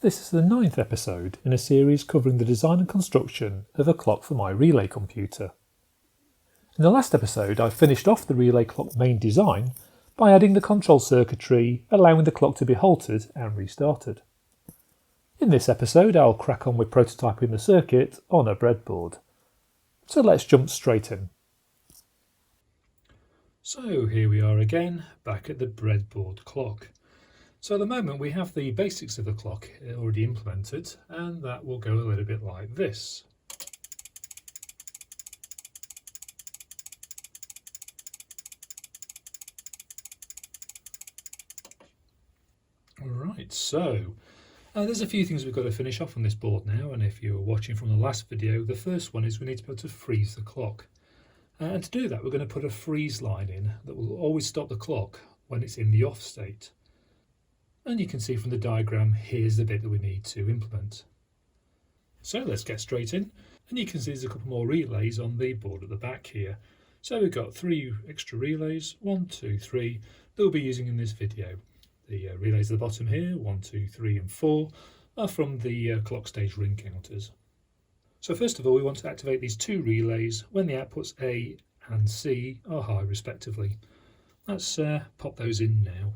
This is the 9th episode in a series covering the design and construction of a clock for my relay computer. In the last episode I finished off the relay clock main design by adding the control circuitry, allowing the clock to be halted and restarted. In this episode I'll crack on with prototyping the circuit on a breadboard. So let's jump straight in. So here we are again, back at the breadboard clock. So at the moment we have the basics of the clock already implemented, and that will go a little bit like this. Alright, so there's a few things we've got to finish off on this board now, and if you were watching from the last video, the first one is we need to be able to freeze the clock. And to do that we're going to put a freeze line in that will always stop the clock when it's in the off state. And you can see from the diagram, here's the bit that we need to implement. So let's get straight in, and you can see there's a couple more relays on the board at the back here. So we've got 3 extra relays, 1, 2, 3, that we'll be using in this video. The relays at the bottom here, 1, 2, 3 and 4, are from the clock stage ring counters. So first of all we want to activate these 2 relays when the outputs A and C are high respectively. Let's pop those in now.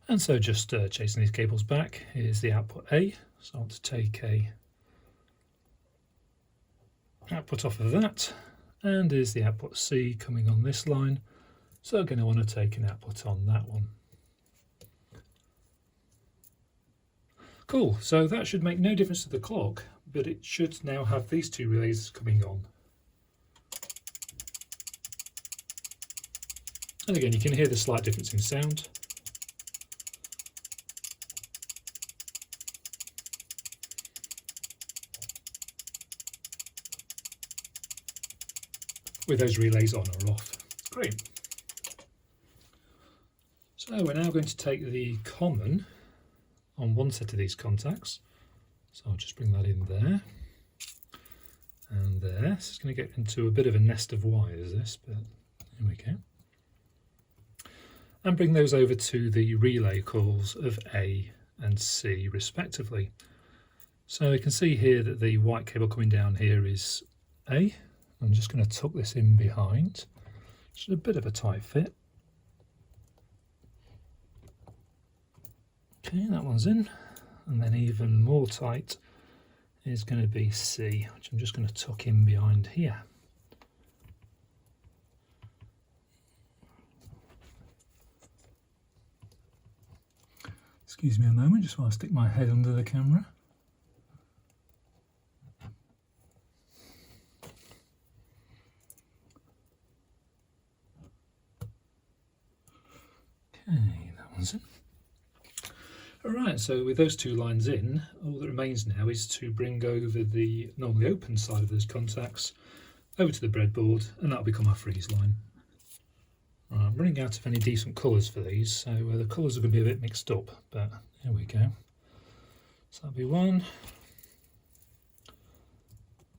And so just chasing these cables back, here's the output A. So I want to take a output off of that, and here's the output C coming on this line. So I'm going to want to take an output on that one. Cool, so that should make no difference to the clock, but it should now have these 2 relays coming on. And again, you can hear the slight difference in sound. With those relays on or off. Great. So we're now going to take the common on one set of these contacts. So I'll just bring that in there and there. So it's going to get into a bit of a nest of wires, this, but here we go. And bring those over to the relay calls of A and C respectively. So you can see here that the white cable coming down here is A. I'm just going to tuck this in behind. It's a bit of a tight fit. Okay, that one's in. And then even more tight is going to be C, which I'm just going to tuck in behind here. Excuse me a moment, just while I stick my head under the camera. Okay, that one's in. Alright, so with those 2 lines in, all that remains now is to bring over the normally open side of those contacts over to the breadboard, and that'll become our freeze line. Right, I'm running out of any decent colours for these, so the colours are going to be a bit mixed up, but there we go. So that'll be one,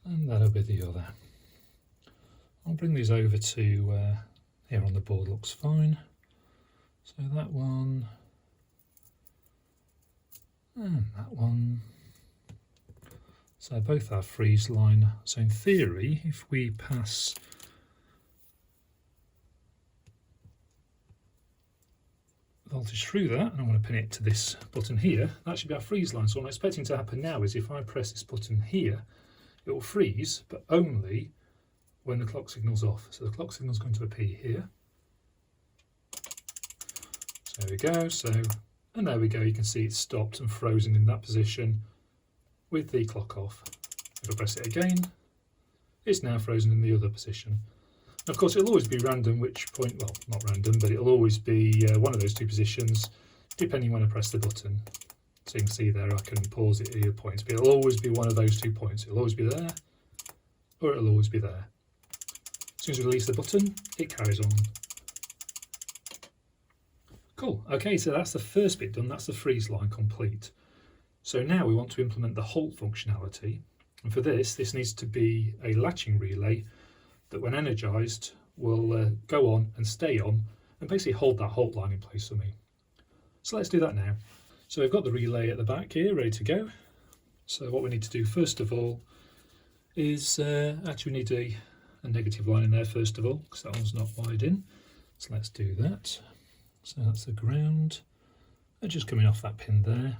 and that'll be the other. I'll bring these over to here on the board, looks fine. So that one, and that one. So both are freeze line. So in theory, if we pass voltage through that, and I want to pin it to this button here, that should be our freeze line. So what I'm expecting to happen now is if I press this button here, it will freeze, but only when the clock signal's off. So the clock signal is going to appear here. So there we go, and there we go, you can see it's stopped and frozen in that position with the clock off. If I press it again, it's now frozen in the other position. And of course it'll always be random which point, well not random, but it'll always be one of those 2 positions depending when I press the button. So you can see there I can pause it at either point, but it'll always be one of those 2 points. It'll always be there, or it'll always be there. As soon as we release the button, it carries on. Cool. Okay, so that's the first bit done. That's the freeze line complete. So now we want to implement the halt functionality. And for this needs to be a latching relay that when energized will go on and stay on and basically hold that halt line in place for me. So let's do that now. So we've got the relay at the back here ready to go. So what we need to do first of all is actually we need a negative line in there first of all, because that one's not wired in. So let's do that. So that's the ground, just coming off that pin there.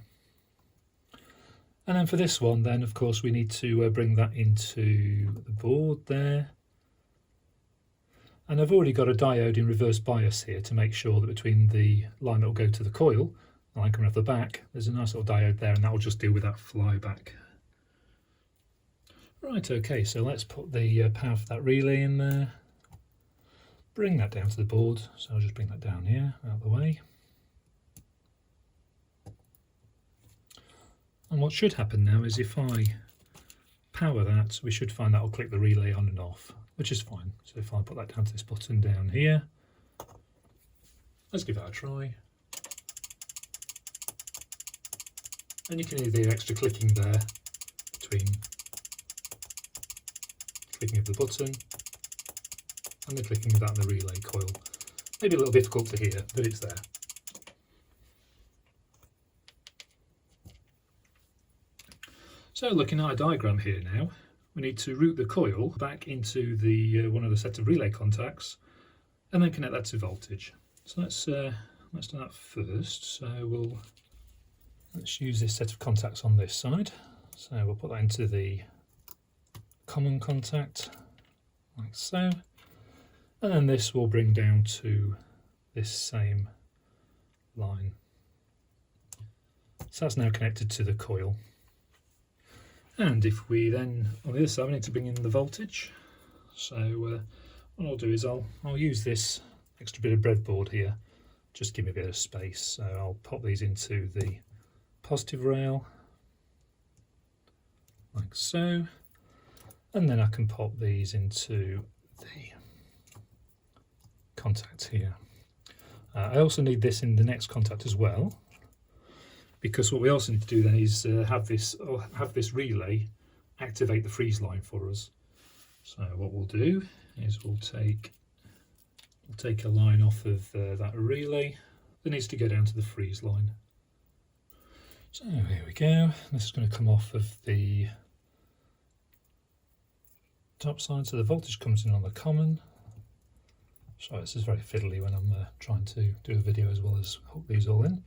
And then for this one then, of course, we need to bring that into the board there. And I've already got a diode in reverse bias here to make sure that between the line that will go to the coil, the line coming off the back, there's a nice little diode there, and that will just deal with that flyback. Right, okay, so let's put the power for that relay in there. Bring that down to the board, so I'll just bring that down here, out of the way. And what should happen now is if I power that, we should find that will click the relay on and off, which is fine. So if I put that down to this button down here, let's give that a try. And you can hear the extra clicking there between clicking of the button and the clicking of that in the relay coil. Maybe a little difficult to hear, but it's there. So looking at our diagram here now, we need to route the coil back into the one of the set of relay contacts and then connect that to voltage. So let's do that first. So let's use this set of contacts on this side. So we'll put that into the common contact like so. And then this will bring down to this same line. So that's now connected to the coil. And if we then, on the other side, we need to bring in the voltage. So what I'll do is I'll use this extra bit of breadboard here, just give me a bit of space. So I'll pop these into the positive rail, like so. And then I can pop these into the contact here. I also need this in the next contact as well, because what we also need to do then is have this relay activate the freeze line for us. So what we'll do is we'll take a line off of that relay that needs to go down to the freeze line. So here we go. This is going to come off of the top side, so the voltage comes in on the common. Sorry, this is very fiddly when I'm trying to do a video as well as hook these all in.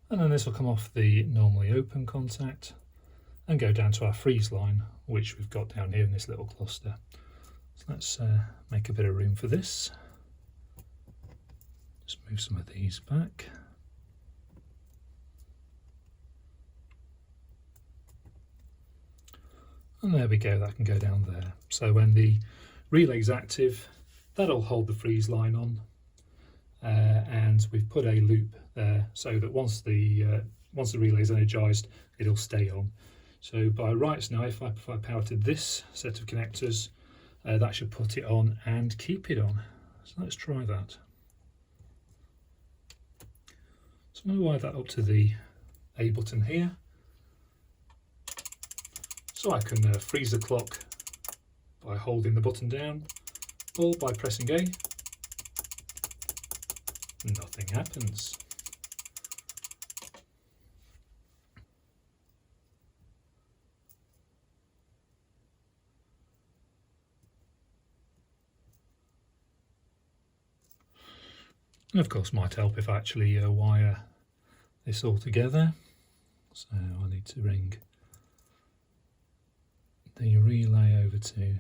And then this will come off the normally open contact and go down to our freeze line, which we've got down here in this little cluster. So let's make a bit of room for this. Just move some of these back. And there we go, that can go down there. So when the relay's active, that'll hold the freeze line on. And we've put a loop there so that once the relay is energized, it'll stay on. So by rights now, if I power to this set of connectors, that should put it on and keep it on. So let's try that. So I'm going to wire that up to the A button here. So I can freeze the clock by holding the button down or by pressing A. Nothing happens. And of course might help if I actually wire this all together. So I need to bring the relay over to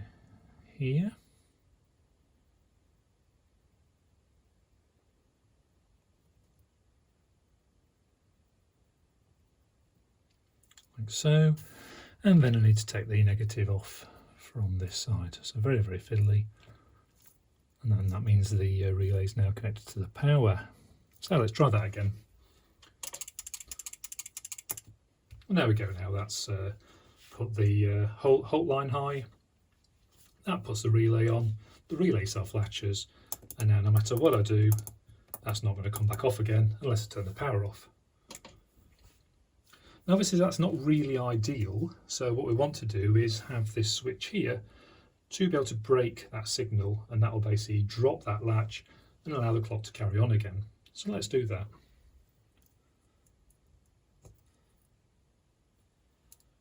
here. Like so, and then I need to take the negative off from this side. So very, very fiddly. And then that means the relay is now connected to the power. So let's try that again. And there we go now, that's put the halt line high. That puts the relay on. The relay self-latches. And now no matter what I do, That's not going to come back off again unless I turn the power off. Now obviously that's not really ideal, so what we want to do is have this switch here to be able to break that signal, and that will basically drop that latch and allow the clock to carry on again. So let's do that.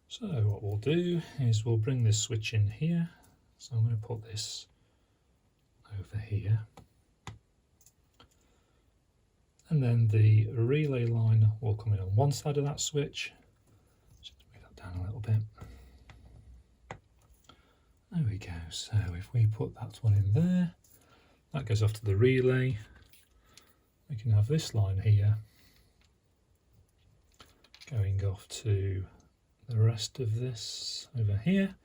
So what we'll do is we'll bring this switch in here. So I'm going to put this over here. And then the relay line will come in on one side of that switch. Just move that down a little bit. There we go. So if we put that one in there, that goes off to the relay. We can have this line here going off to the rest of this over here,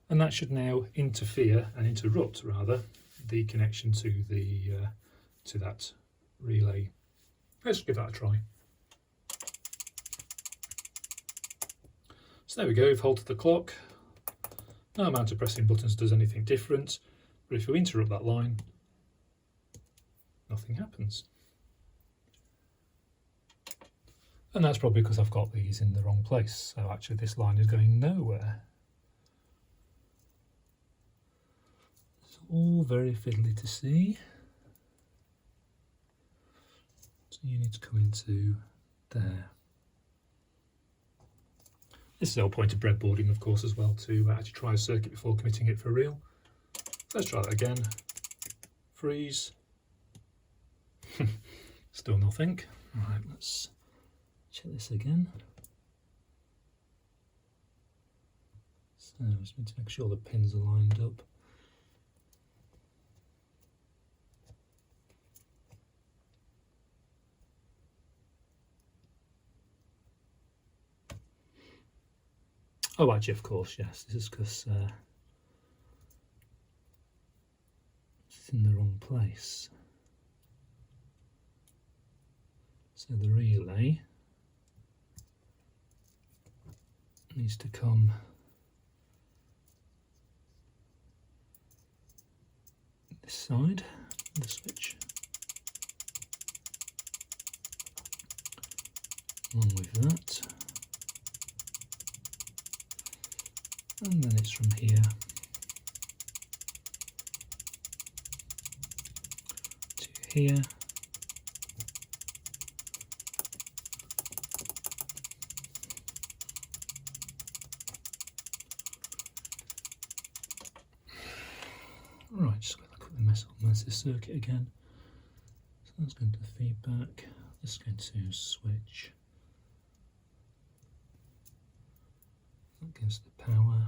and that should now interfere and interrupt rather the connection to the to that relay. Let's give that a try. So there we go, we've halted the clock. No amount of pressing buttons does anything different, but if you interrupt that line, nothing happens. And that's probably because I've got these in the wrong place, so actually this line is going nowhere. It's all very fiddly to see. So you need to come into there. This is the whole point of breadboarding, of course, as well, to actually try a circuit before committing it for real. Let's try that again. Freeze. Still nothing. Right, let's check this again. So I just need to make sure the pins are lined up. Oh, actually, of course, yes. This is because it's in the wrong place. So the relay needs to come this side of the switch, along with that. And then it's from here to here. Right, just got to quickly mess this circuit again. So that's going to feedback. This is going to switch. That gives the power.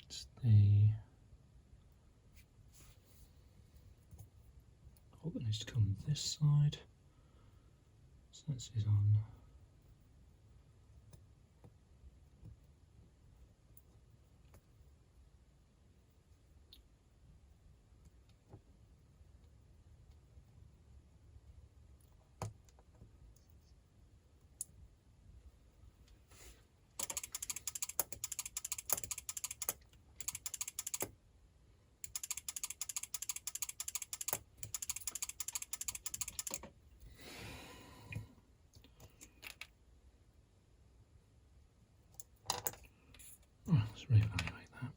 It's the that needs to come this side. So this is on. Let's reevaluate that.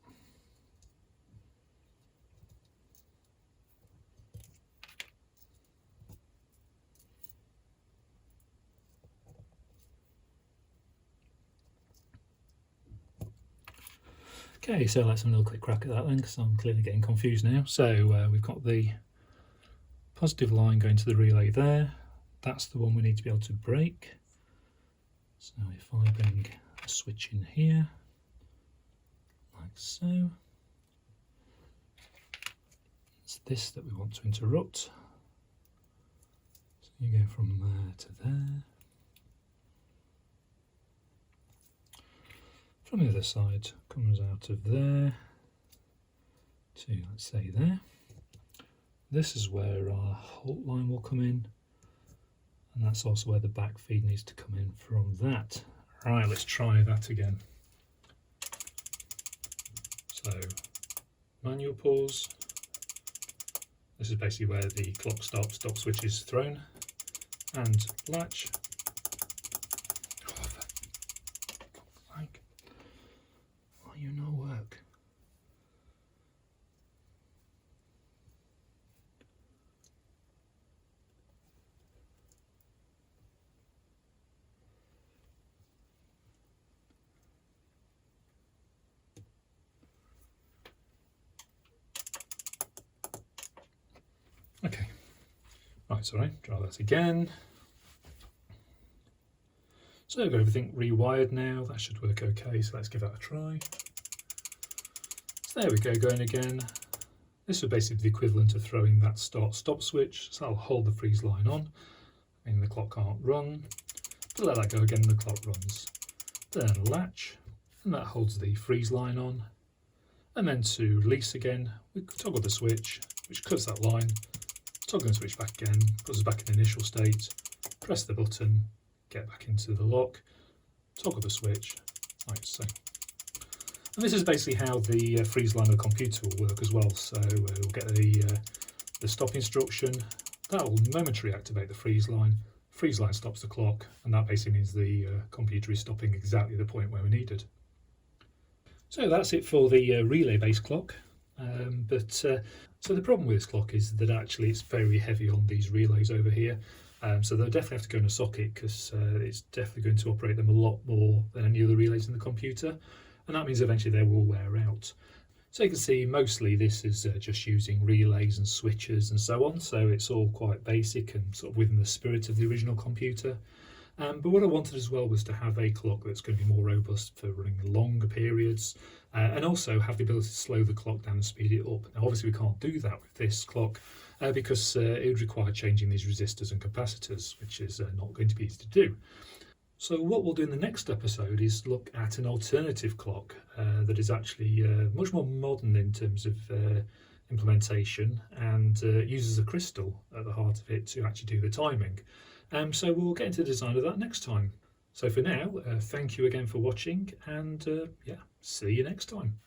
Okay, so let's have another quick crack at that then, because I'm clearly getting confused now. So we've got the positive line going to the relay there. That's the one we need to be able to break. So if I bring a switch in here, like so, it's this that we want to interrupt. So you go from there to there. From the other side, comes out of there to, let's say, there. This is where our halt line will come in, and that's also where the back feed needs to come in from that. Right, let's try that again. So, manual pause, This is basically where the clock stop switch is thrown, and latch. Oh, why you no work? Okay, right, sorry, try that again. So I've got everything rewired now, that should work okay, so let's give that a try. So there we go, going again. This is basically the equivalent of throwing that start-stop switch, so that'll hold the freeze line on, meaning the clock can't run. But let that go again and the clock runs. Then a latch, and that holds the freeze line on. And then to release again, we toggle the switch, which cuts that line. Toggle the switch back again, puts us back in the initial state. Press the button, get back into the lock. Toggle the switch, like so. And this is basically how the freeze line of the computer will work as well. So we'll get the stop instruction. That will momentarily activate the freeze line. Freeze line stops the clock, and that basically means the computer is stopping exactly the point where we need it. So that's it for the relay-based clock. So the problem with this clock is that actually it's very heavy on these relays over here. So they'll definitely have to go in a socket because it's definitely going to operate them a lot more than any other relays in the computer. And that means eventually they will wear out. So you can see mostly this is just using relays and switches and so on. So it's all quite basic and sort of within the spirit of the original computer. But what I wanted as well was to have a clock that's going to be more robust for running longer periods and also have the ability to slow the clock down and speed it up. Now obviously we can't do that with this clock because it would require changing these resistors and capacitors, which is not going to be easy to do. So what we'll do in the next episode is look at an alternative clock that is actually much more modern in terms of implementation and uses a crystal at the heart of it to actually do the timing. So we'll get into the design of that next time. So for now, thank you again for watching and yeah, see you next time.